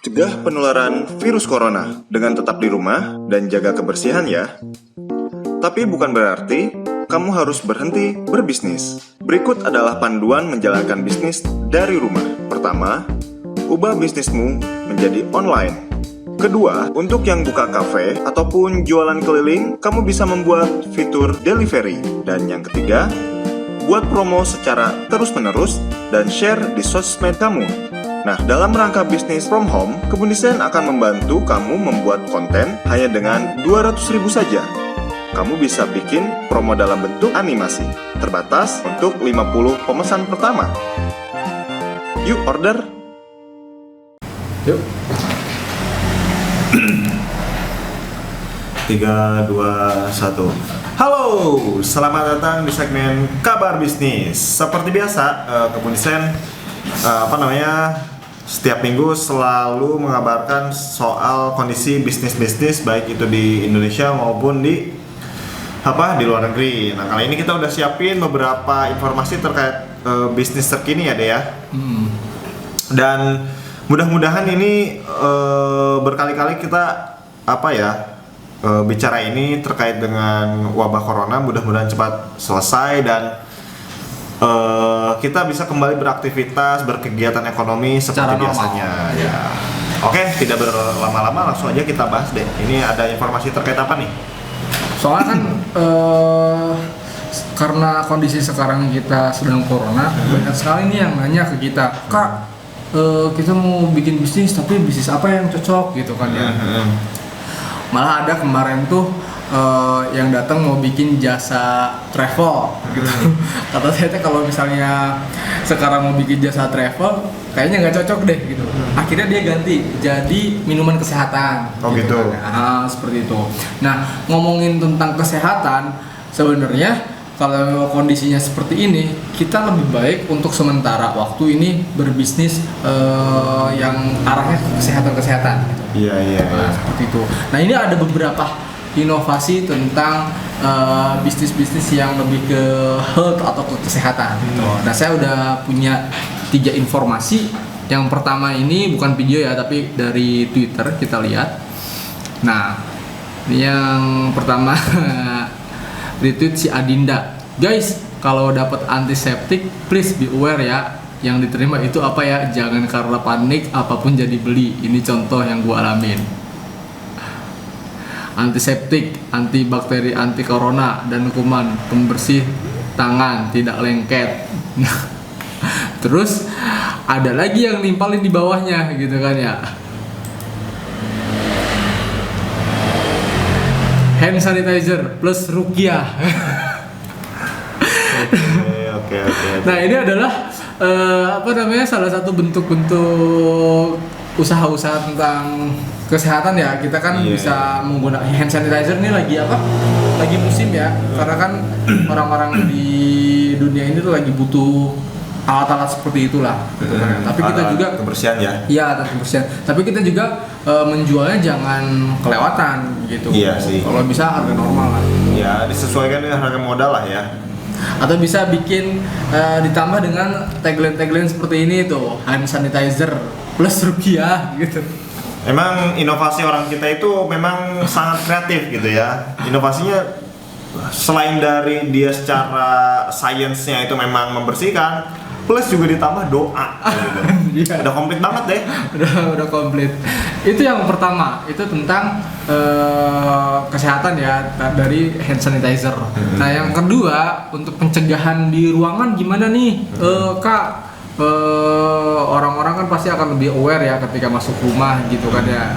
Cegah penularan virus corona dengan tetap di rumah dan jaga kebersihan ya. Tapi bukan berarti kamu harus berhenti berbisnis. Berikut adalah panduan menjalankan bisnis dari rumah. Pertama, ubah bisnismu menjadi online. Kedua, untuk yang buka kafe ataupun jualan keliling, kamu bisa membuat fitur delivery. Dan yang ketiga, buat promo secara terus-menerus dan share di sosmed kamu. Nah, dalam rangka bisnis from home, Kebun akan membantu kamu membuat konten hanya dengan 200.000 saja. Kamu bisa bikin promo dalam bentuk animasi, terbatas untuk 50 pemesan pertama. Yuk order! Yuk. 3, 2, 1. Halo, selamat datang di segmen Kabar Bisnis. Seperti biasa, Kebun setiap minggu selalu mengabarkan soal kondisi bisnis-bisnis baik itu di Indonesia maupun di luar negeri. Nah, kali ini kita udah siapin beberapa informasi terkait bisnis terkini ya, Dea ya. Dan mudah-mudahan ini berkali-kali kita bicara ini terkait dengan wabah corona, mudah-mudahan cepat selesai dan kita bisa kembali beraktivitas, berkegiatan ekonomi seperti biasanya. Ya. Oke, tidak berlama-lama, langsung aja kita bahas deh. Ini ada informasi terkait apa nih? Soalnya kan karena kondisi sekarang kita sedang corona, banyak sekali nih yang nanya ke kita, Kak, kita mau bikin bisnis, tapi bisnis apa yang cocok gitu kan ya. Malah ada kemarin tuh yang datang mau bikin jasa travel gitu. Kata saya kalau misalnya sekarang mau bikin jasa travel kayaknya nggak cocok deh gitu. Akhirnya dia ganti jadi minuman kesehatan. Oh gitu. Kan. Seperti itu. Nah, ngomongin tentang kesehatan, sebenarnya kalau kondisinya seperti ini, kita lebih baik untuk sementara waktu ini berbisnis yang arahnya ke kesehatan-kesehatan. Gitu. Iya. Nah, seperti itu. Nah, ini ada beberapa inovasi tentang bisnis-bisnis yang lebih ke health atau ke kesehatan. Nah, saya udah punya 3 informasi. Yang pertama ini bukan video ya, tapi dari Twitter kita lihat. Nah, ini yang pertama retweet si Adinda. Guys, kalau dapat antiseptik, please be aware ya. Yang diterima itu apa ya? Jangan karena panik apapun jadi beli. Ini contoh yang gua alamin. Antiseptik, antibakteri, anti corona dan kuman, pembersih tangan, tidak lengket. Terus ada lagi yang nimpalin di bawahnya gitu kan ya. Hand sanitizer plus ruqyah. Oke. Nah, ini adalah salah satu bentuk-bentuk usaha-usaha tentang kesehatan ya. Kita kan bisa menggunakan hand sanitizer ini lagi musim ya. Karena kan orang-orang di dunia ini tuh lagi butuh alat-alat seperti itulah. Gitu kan. Tapi kita juga kebersihan ya. Iya, alat kebersihan. Tapi kita juga menjualnya jangan kelewatan gitu. Iya sih. Kalau bisa harga normal lah. Ya, disesuaikan dengan harga modal lah ya. Atau bisa bikin ditambah dengan tagline seperti ini tuh, hand sanitizer plus ruqyah gitu. Emang inovasi orang kita itu memang sangat kreatif gitu ya. Inovasinya selain dari dia secara sainsnya itu memang membersihkan, plus juga ditambah doa gitu. Iya. Udah komplit banget deh. Udah komplit. Itu yang pertama, itu tentang kesehatan ya, dari hand sanitizer. Nah, yang kedua untuk pencegahan di ruangan gimana nih? Kak, orang-orang kan pasti akan lebih aware ya ketika masuk rumah gitu kan ya.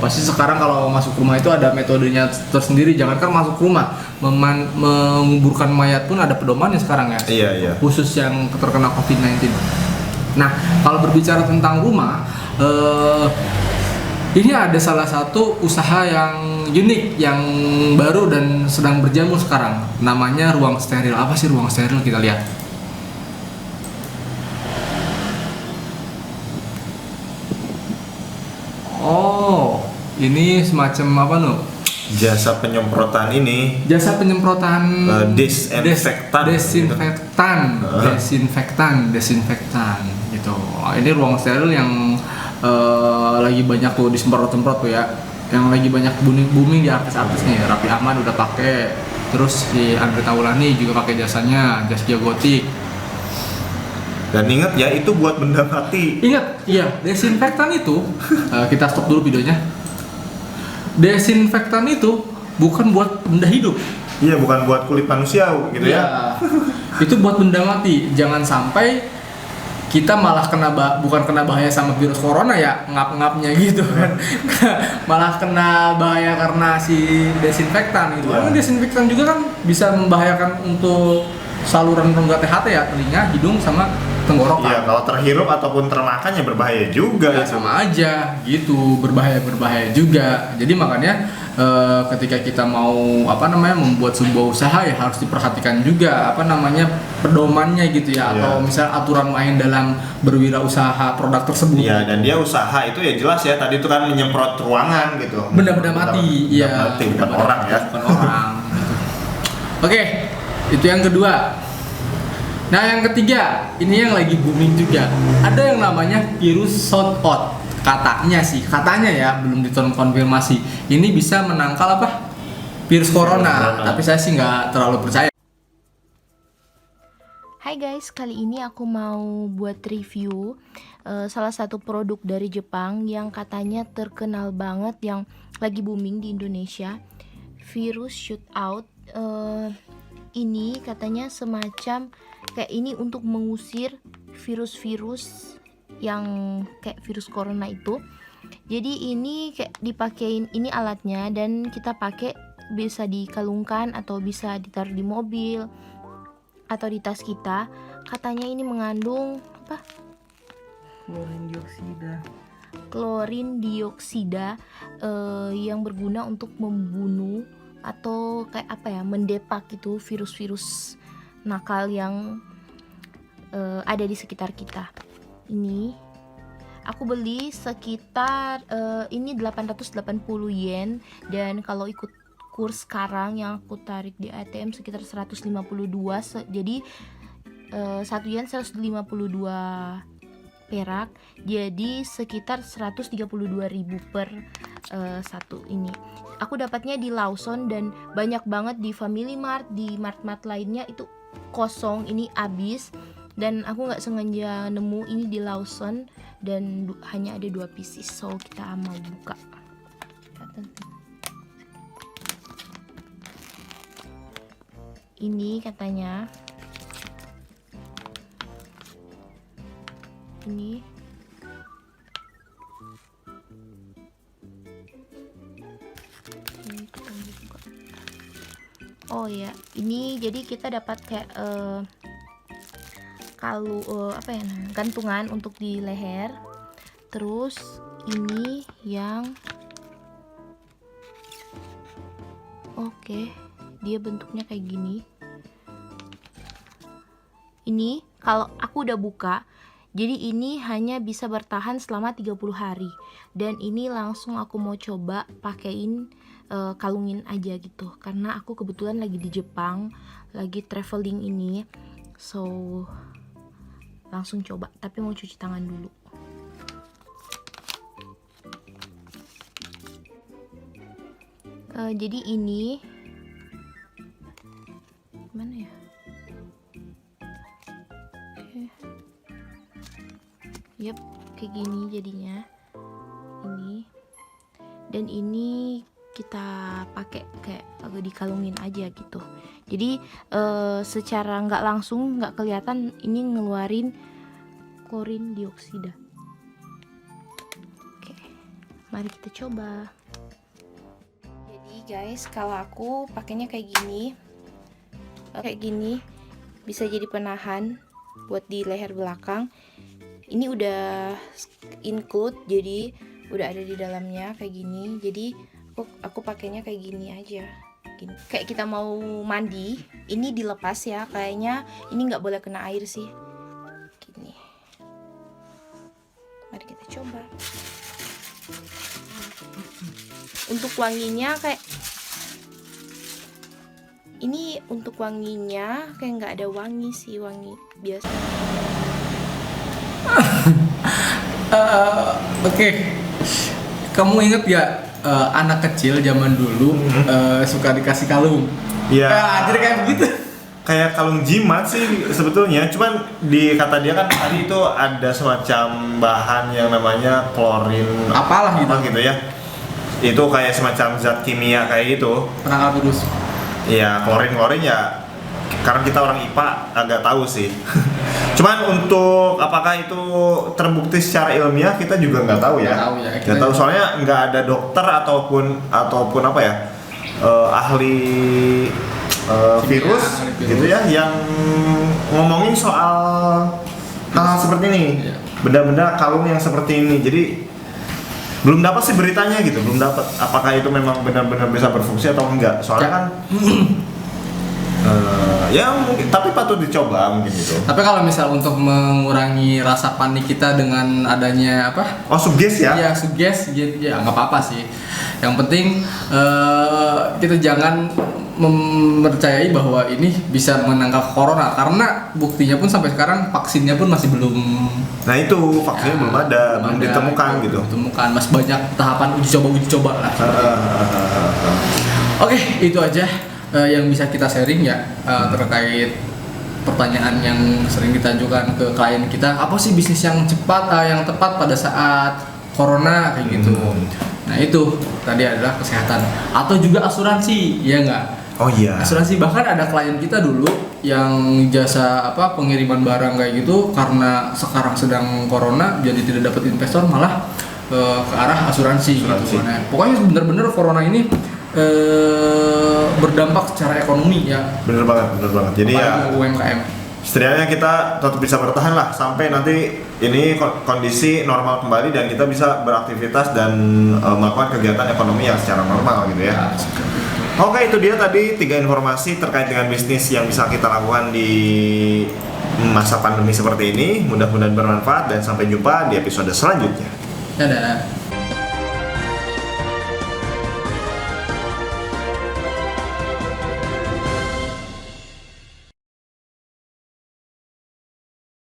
Pasti sekarang kalau masuk rumah itu ada metodenya tersendiri. Jangankan masuk rumah, menguburkan mayat pun ada pedomannya sekarang ya. Iya. Khusus yang terkena COVID-19. Nah, kalau berbicara tentang rumah, ini ada salah satu usaha yang unik, yang baru dan sedang berjamur sekarang. Namanya ruang steril. Apa sih ruang steril? Kita lihat. Oh, ini semacam apa no? Jasa penyemprotan ini. Jasa penyemprotan disinfektan. Desinfektan gitu. Ini ruang steril yang lagi banyak tuh disemprot-semprot tuh ya, yang lagi banyak booming di artis-artisnya ya. Raffi Ahmad udah pakai, terus si Andre Taulany juga pakai jasanya, jas Jagotik. Dan ingat ya, itu buat benda mati. Ingat, iya, desinfektan itu kita stop dulu videonya. Desinfektan itu bukan buat benda hidup. Iya, bukan buat kulit manusia gitu ya. Iya. Itu buat benda mati. Jangan sampai kita malah bukan kena bahaya sama virus corona ya, ngap-ngapnya gitu kan. Malah kena bahaya karena si desinfektan gitu. Iya. Karena desinfektan juga kan bisa membahayakan untuk saluran rongga THT ya, telinga, hidung sama tenggorokan. Iya, kalau terhirup ataupun termakan ya berbahaya juga. Ya, sama aja gitu, berbahaya juga. Jadi makanya ketika kita mau membuat sebuah usaha ya harus diperhatikan juga pedomannya gitu ya, atau misal aturan main dalam berwirausaha produk tersebut. Iya, dan dia usaha itu ya jelas ya, tadi itu kan menyemprot ruangan gitu. Benda-benda mati, iya. Bukan orang ya. Bukan orang. Gitu. Oke, itu yang kedua. Nah, yang ketiga, ini yang lagi booming juga. Ada yang namanya virus shot-out. Katanya ya, belum dikonfirmasi. Ini bisa menangkal virus corona. Tapi saya sih nggak terlalu percaya. Hai guys, kali ini aku mau buat review salah satu produk dari Jepang yang katanya terkenal banget, yang lagi booming di Indonesia. Virus shootout. Ini katanya semacam kayak ini untuk mengusir virus-virus yang kayak virus corona itu. Jadi ini kayak dipakein, ini alatnya, dan kita pakai bisa dikalungkan atau bisa ditaruh di mobil atau di tas kita. Katanya ini mengandung klorin dioksida yang berguna untuk membunuh atau kayak mendepak gitu virus-virus nakal yang ada di sekitar kita. Ini aku beli sekitar ini 880 yen, dan kalau ikut kurs sekarang yang aku tarik di ATM sekitar 152, jadi 1 yen 152 perak, jadi sekitar 132.000 per satu ini. Aku dapatnya di Lawson dan banyak banget di Family Mart, di mart-mart lainnya itu kosong, ini habis. Dan aku nggak sengaja nemu ini di Lawson dan hanya ada 2 pieces, so kita mau buka. Ini katanya ini oh ya, ini jadi kita dapat kayak gantungan untuk di leher. Terus ini yang dia bentuknya kayak gini. Ini kalau aku udah buka, jadi ini hanya bisa bertahan selama 30 hari. Dan ini langsung aku mau coba pakein, kalungin aja gitu. Karena aku kebetulan lagi di Jepang, lagi traveling ini. So, langsung coba. Tapi mau cuci tangan dulu. Jadi ini gimana ya? Yep, kayak gini jadinya. Ini. Dan ini kita pakai kayak agak dikalungin aja gitu. Jadi secara nggak langsung, nggak kelihatan ini ngeluarin klorin dioksida. Oke, mari kita coba. Jadi guys, kalau aku pakainya kayak gini, bisa jadi penahan buat di leher belakang. Ini udah include, jadi udah ada di dalamnya kayak gini. Jadi aku pakainya kayak gini aja. Gini. Kayak kita mau mandi, ini dilepas ya. Kayaknya ini nggak boleh kena air sih. Gini. Mari kita coba. Untuk wanginya kayak nggak ada wangi sih, wangi biasa. Oke. Kamu inget gak anak kecil zaman dulu suka dikasih kalung? Iya. Jadi kayak begitu. Kayak kalung jimat sih sebetulnya, cuman di kata dia kan tadi itu ada semacam bahan yang namanya klorin Apalah gitu. apa gitu ya. Itu kayak semacam zat kimia kayak gitu. Penangkal virus. Iya, klorin ya. Karena kita orang IPA agak tahu sih. Cuman untuk apakah itu terbukti secara ilmiah kita juga nggak tahu ya. Nggak tahu ya, Nggak tahu soalnya nggak ada dokter ataupun apa ya ahli virus ahli virus. gitu ya yang ngomongin soal hal seperti ini. Iya. Benda-benda kalung yang seperti ini. Jadi belum dapat sih beritanya gitu, belum dapat apakah itu memang benar-benar bisa berfungsi atau enggak. Soalnya Ya. kan ya mungkin, tapi patut dicoba mungkin gitu. Tapi kalau misal untuk mengurangi rasa panik kita dengan adanya apa? Oh, sugges ya? Iya, sugges, ya nggak apa-apa sih. Yang penting kita jangan mempercayai bahwa ini bisa menangkal corona, karena buktinya pun sampai sekarang vaksinnya pun masih belum. Nah itu vaksinnya belum ada, belum ditemukan gitu. Ditemukan, masih banyak tahapan uji coba lah. Oke, itu aja yang bisa kita sharing ya terkait pertanyaan yang sering kita ajukan ke klien kita. Apa sih bisnis yang cepat, yang tepat pada saat corona kayak gitu. Nah itu tadi adalah kesehatan atau juga asuransi, ya nggak? Oh iya. Asuransi, bahkan ada klien kita dulu yang jasa pengiriman barang kayak gitu, karena sekarang sedang corona jadi tidak dapat investor, malah ke arah asuransi. Gitu. Nah, pokoknya bener-bener corona ini berdampak secara ekonomi ya. Bener banget. Jadi ya UMKM. setidaknya kita tetap bisa bertahan lah sampai nanti ini kondisi normal kembali dan kita bisa beraktivitas dan melakukan kegiatan ekonomi yang secara normal gitu ya. Oke, itu dia tadi 3 informasi terkait dengan bisnis yang bisa kita lakukan di masa pandemi seperti ini. Mudah-mudahan bermanfaat dan sampai jumpa di episode selanjutnya. Dadah.